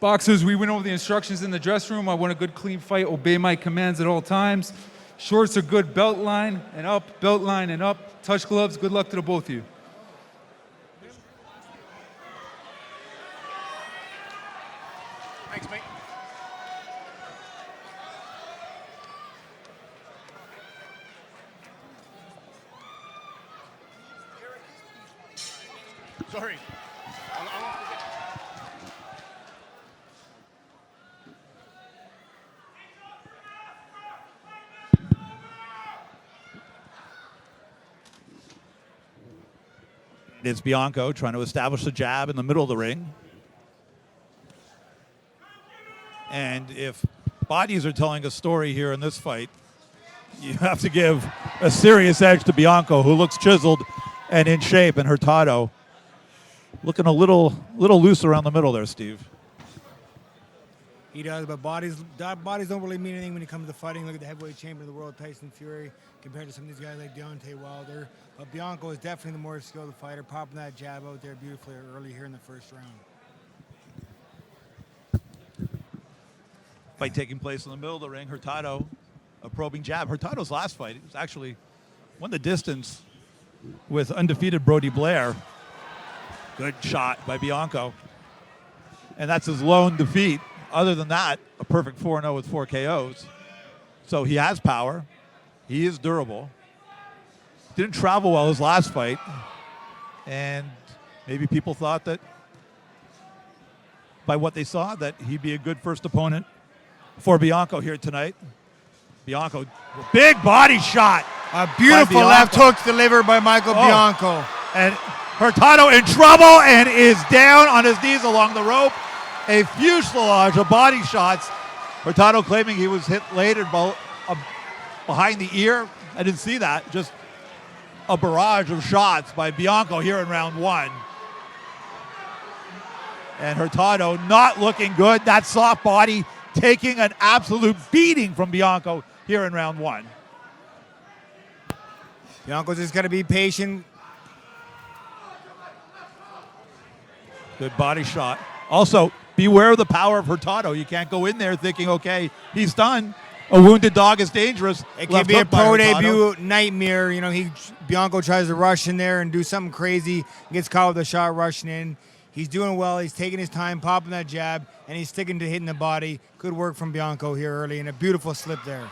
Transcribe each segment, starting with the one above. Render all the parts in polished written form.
Boxers, we went over the instructions in the dressing room. I want a good, clean fight. Obey my commands at all times. Shorts are good. Belt line and up. Belt line and up. Touch gloves. Good luck to the both of you. Thanks, mate. Sorry. It's Bianco trying to establish the jab in the middle of the ring. And if bodies are telling a story here in this fight, you have to give a serious edge to Bianco, who looks chiseled and in shape, and Hurtado looking a little loose around the middle there, Steve. He does, but bodies don't really mean anything when it comes to fighting. Look at the heavyweight champion of the world, Tyson Fury, compared to some of these guys like Deontay Wilder. But Bianco is definitely the more skilled fighter, popping that jab out there beautifully early here in the first round. Fight taking place in the middle of the ring. Hurtado, a probing jab. Hurtado's last fight, it was actually won the distance with undefeated Brody Blair. Good shot by Bianco. And that's his lone defeat. Other than that, a perfect 4-0 with 4 KOs. So he has power. He is durable. Didn't travel well his last fight. And maybe people thought that, by what they saw, that he'd be a good first opponent for Bianco here tonight. Bianco, big body shot. A beautiful left hook delivered by Michael Bianco. And Hurtado in trouble and is down on his knees along the rope. A fuselage of body shots. Hurtado claiming he was hit later behind the ear. I didn't see that. Just a barrage of shots by Bianco here in round one. And Hurtado not looking good. That soft body taking an absolute beating from Bianco here in round one. Bianco's just got to be patient. Good body shot. Also, beware of the power of Hurtado. You can't go in there thinking, okay, he's done. A wounded dog is dangerous. It can be a pro debut nightmare. You know, Bianco tries to rush in there and do something crazy, gets caught with a shot rushing in. He's doing well. He's taking his time, popping that jab, and he's sticking to hitting the body. Good work from Bianco here early, and a beautiful slip there.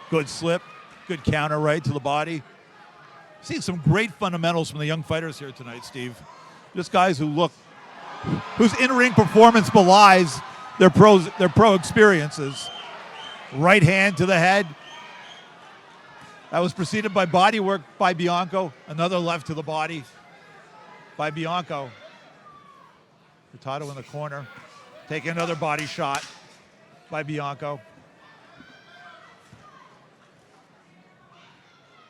Good slip, good counter right to the body. Seeing some great fundamentals from the young fighters here tonight, Steve. Just guys whose in-ring performance belies their pro experiences. Right hand to the head. That was preceded by body work by Bianco. Another left to the body by Bianco. Hurtado in the corner, taking another body shot by Bianco.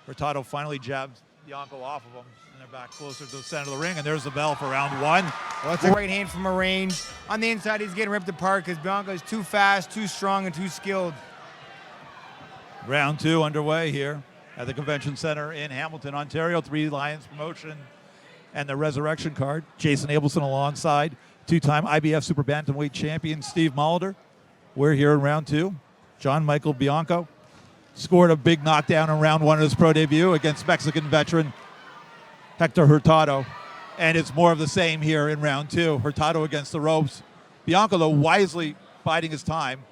Hurtado finally jabs Bianco off of him, and they're back closer to the center of the ring, and there's the bell for round one. Well, it's a right hand from a range. On the inside, he's getting ripped apart because Bianco is too fast, too strong, and too skilled. Round two underway here at the Convention Center in Hamilton, Ontario. 3 Lions promotion and the Resurrection card. Jason Abelson alongside two-time IBF Super Bantamweight champion Steve Molitor. We're here in round two. John Michael Bianco scored a big knockdown in round one of his pro debut against Mexican veteran Hector Hurtado. And it's more of the same here in round two. Hurtado against the ropes. Bianco, though, wisely biding his time,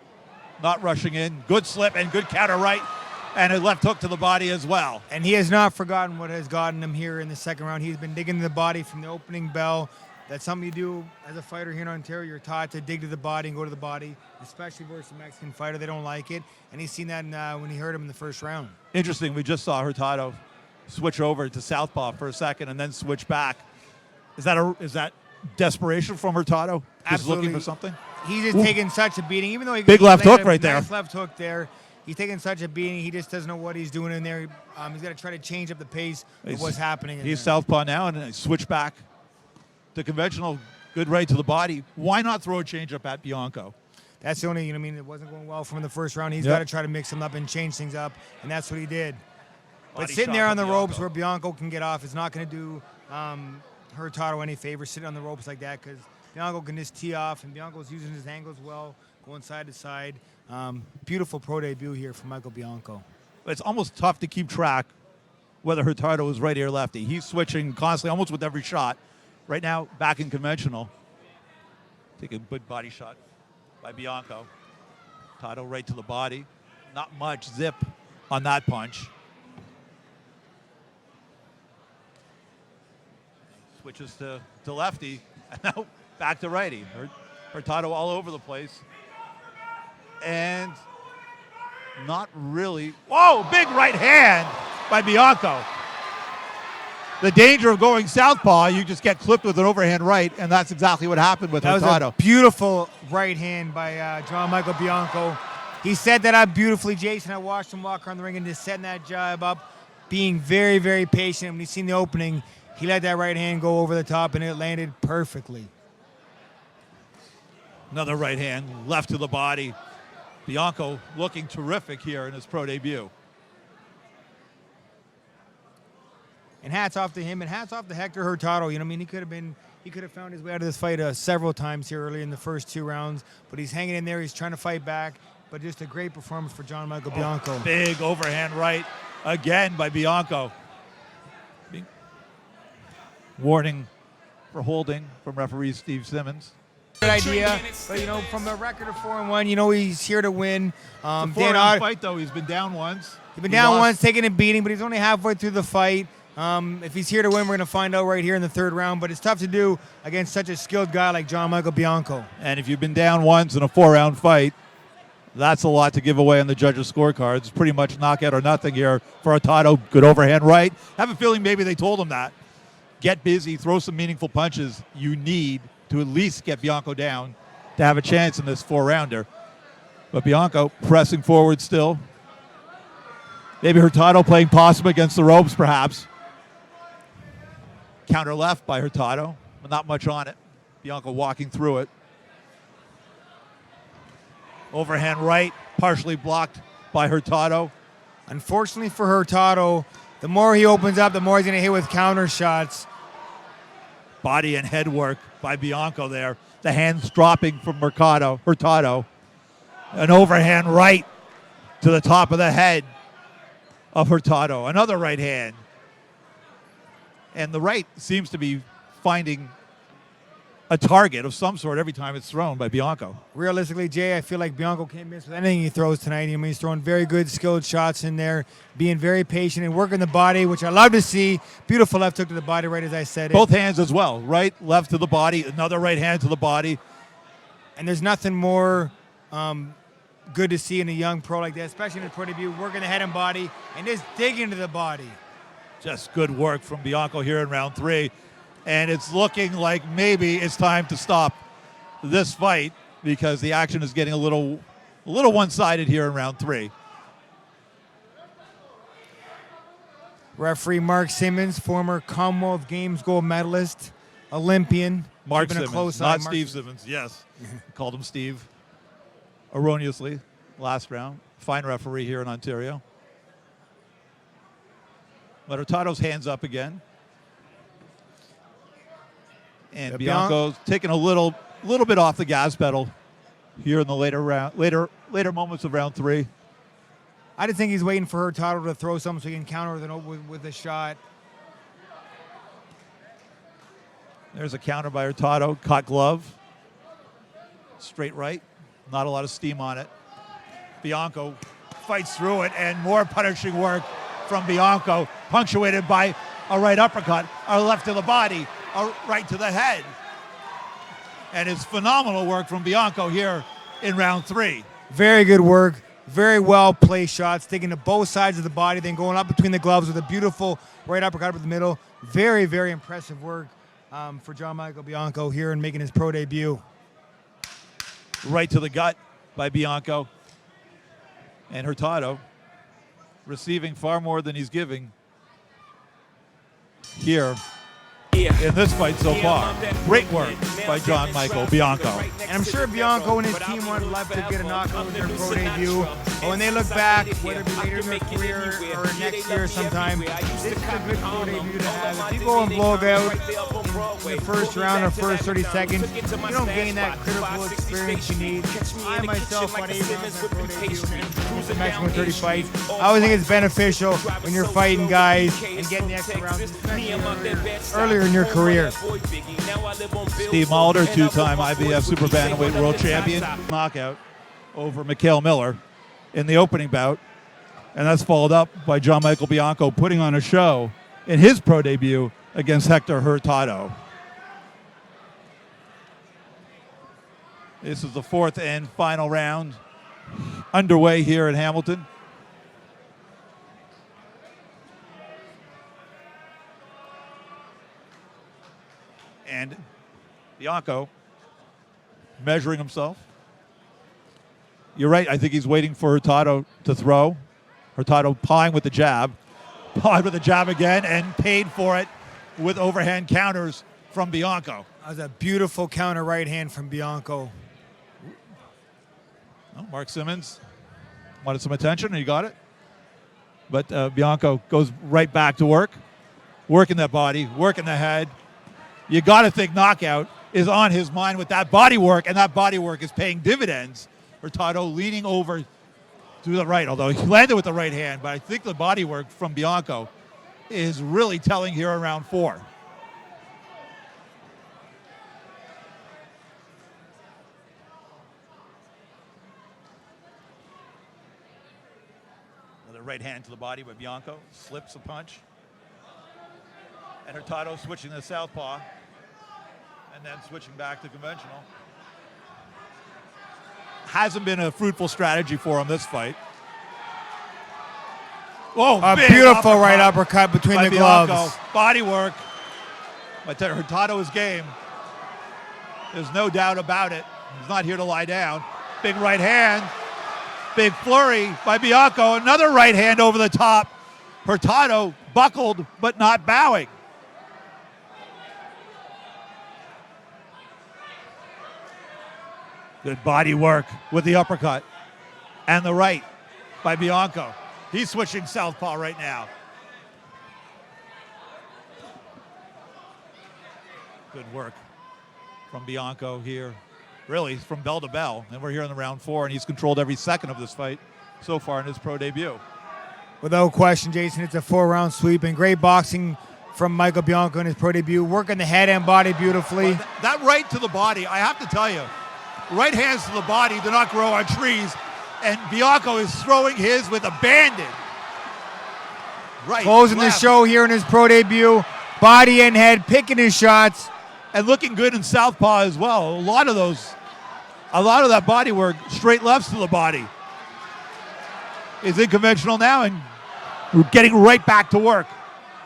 not rushing in. Good slip and good counter right, and a left hook to the body as well. And he has not forgotten what has gotten him here in the second round. He's been digging to the body from the opening bell. That's something you do as a fighter here in Ontario. You're taught to dig to the body and go to the body, especially versus a Mexican fighter. They don't like it. And he's seen that when he hurt him in the first round. Interesting. We just saw Hurtado switch over to southpaw for a second and then switch back. Is that desperation from Hurtado? Just Absolutely. looking for something? He's just taking such a beating. Even though he big left hook right there. Nice left hook there. He's taking such a beating. He just doesn't know what he's doing in there. He's got to try to change up the pace of what's happening. He's southpaw now, and then switch back to conventional. Good right to the body. Why not throw a changeup at Bianco? That's the only, it wasn't going well for him in the first round. He's got to try to mix him up and change things up, and that's what he did. But sitting there on the ropes where Bianco can get off is not going to do Hurtado any favor, sitting on the ropes like that, because Bianco can just tee off, and Bianco's using his angles well, going side to side. Beautiful pro debut here from Michael Bianco. It's almost tough to keep track whether Hurtado is righty or lefty. He's switching constantly, almost with every shot. Right now, back in conventional. Take a good body shot by Bianco. Hurtado right to the body. Not much zip on that punch. Switches to lefty, and now back to righty. Hurtado all over the place. And not really. Whoa, big right hand by Bianco. The danger of going southpaw, you just get clipped with an overhand right, and that's exactly what happened with Hurtado. That was a beautiful right hand by John Michael Bianco. He set that up beautifully, Jason. I watched him walk around the ring and just setting that jab up, being very, very patient. When he seen the opening, he let that right hand go over the top, and it landed perfectly. Another right hand, left to the body. Bianco looking terrific here in his pro debut. And hats off to him, and hats off to Hector Hurtado. You know, I mean, he could have found his way out of this fight several times here early in the first 2 rounds, but he's hanging in there. He's trying to fight back, but just a great performance for John Michael Bianco. Big overhand right again by Bianco. Warning for holding from referee Steve Simmons. Good idea, but you know, from a record of 4-1, you know he's here to win. It's a 4-round fight though. He's been down once. He's been down once, taking a beating, but he's only halfway through the fight. If he's here to win, we're going to find out right here in the 3rd round. But it's tough to do against such a skilled guy like John Michael Bianco. And if you've been down once in a 4-round fight, that's a lot to give away on the judges' scorecards. Pretty much knockout or nothing here for Hurtado. Good overhand right. I have a feeling maybe they told him that. Get busy, throw some meaningful punches. You need to at least get Bianco down to have a chance in this 4-rounder. But Bianco pressing forward still. Maybe Hurtado playing possum against the ropes, perhaps. Counter left by Hurtado, but not much on it. Bianco walking through it. Overhand right, partially blocked by Hurtado. Unfortunately for Hurtado, the more he opens up, the more he's going to hit with counter shots. Body and head work by Bianco there. The hands dropping from Hurtado. An overhand right to the top of the head of Hurtado. Another right hand. And the right seems to be finding a target of some sort every time it's thrown by Bianco. Realistically, Jay, I feel like Bianco can't miss with anything he throws tonight. I mean, he's throwing very good, skilled shots in there, being very patient and working the body, which I love to see. Beautiful left hook to the body, right as I said. Both hands as well. Right, left to the body, another right hand to the body. And there's nothing more good to see in a young pro like that, especially in a pro debut, working the head and body and just digging into the body. Just good work from Bianco here in round 3. And it's looking like maybe it's time to stop this fight because the action is getting a little one-sided here in round 3. Referee Mark Simmons, former Commonwealth Games gold medalist, Olympian. Mark Keeping a Simmons, close not eye. Steve Simmons. Yes, called him Steve erroneously last round. Fine referee here in Ontario. But Hurtado's hands up again. And Bianco's taking a little bit off the gas pedal here in the later moments of round 3. I just think he's waiting for Hurtado to throw something so he can counter with a shot. There's a counter by Hurtado, caught glove, straight right, not a lot of steam on it. Bianco fights through it, and more punishing work from Bianco, punctuated by a right uppercut, a left to the body, a right to the head. And it's phenomenal work from Bianco here in round 3. Very good work. Very well placed shots, taking to both sides of the body, then going up between the gloves with a beautiful right uppercut up in the middle. Very, very impressive work for John Michael Bianco here and making his pro debut. Right to the gut by Bianco. And Hurtado receiving far more than he's giving here in this fight so far. Great work by John Michael Bianco. And I'm sure Bianco and his team would love to get a knockout with their pro debut. But when they look back, whether it be later in their career or next year sometime, this is a good pro debut to have. If you go and blow it out in the first round or first 30 seconds, you don't gain that critical experience you need. I myself won 8 rounds in pro debut and the maximum 30 fights. I always think it's beneficial when you're fighting guys and getting the extra rounds, especially earlier in your career. Steve Mulder, 2-time IBF Super Bantamweight World Champion, knockout over Mikhail Miller in the opening bout. And that's followed up by John Michael Bianco putting on a show in his pro debut against Hector Hurtado. This is the 4th and final round underway here in Hamilton. And Bianco measuring himself. You're right. I think he's waiting for Hurtado to throw. Hurtado pawing with the jab. Pawed with the jab again and paid for it with overhand counters from Bianco. That was a beautiful counter right hand from Bianco. Well, Mark Simmons wanted some attention, and he got it. But Bianco goes right back to work. Working that body, working the head. You got to think knockout is on his mind with that body work, and that body work is paying dividends. Hurtado leaning over to the right, although he landed with the right hand, but I think the body work from Bianco is really telling here in round 4. Another right hand to the body by Bianco, slips a punch. And Hurtado switching to the southpaw, and then switching back to conventional. Hasn't been a fruitful strategy for him this fight. Oh, a beautiful right uppercut between the gloves. Bianco. Body work. I tell you, Hurtado is game. There's no doubt about it. He's not here to lie down. Big right hand. Big flurry by Bianco. Another right hand over the top. Hurtado buckled but not bowing. Good body work with the uppercut. And the right by Bianco. He's switching southpaw right now. Good work from Bianco here. Really, from bell to bell. And we're here in the round 4, and he's controlled every second of this fight so far in his pro debut. Without question, Jason, it's a 4-round sweep, and great boxing from Michael Bianco in his pro debut. Working the head and body beautifully. Well, that right to the body, I have to tell you, right hands to the body do not grow on trees, and Bianco is throwing his with abandon. Right, closing the show here in his pro debut. Body and head, picking his shots. And looking good in southpaw as well. A lot of that body work, straight lefts to the body, is unconventional now, and we're getting right back to work.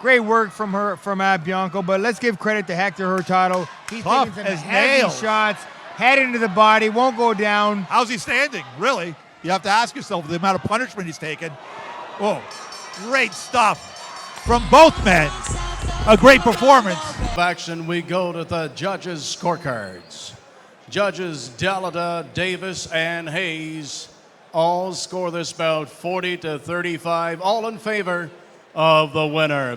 Great work from Bianco, but let's give credit to Hector Hurtado. He's tough taking some as heavy nails. shots, head into the body, won't go down. How's he standing? Really? You have to ask yourself the amount of punishment he's taken. Oh, great stuff from both men. A great performance. Action, we go to the judges' scorecards. Judges Dalada, Davis, and Hayes all score this bout 40-35, all in favor of the winner.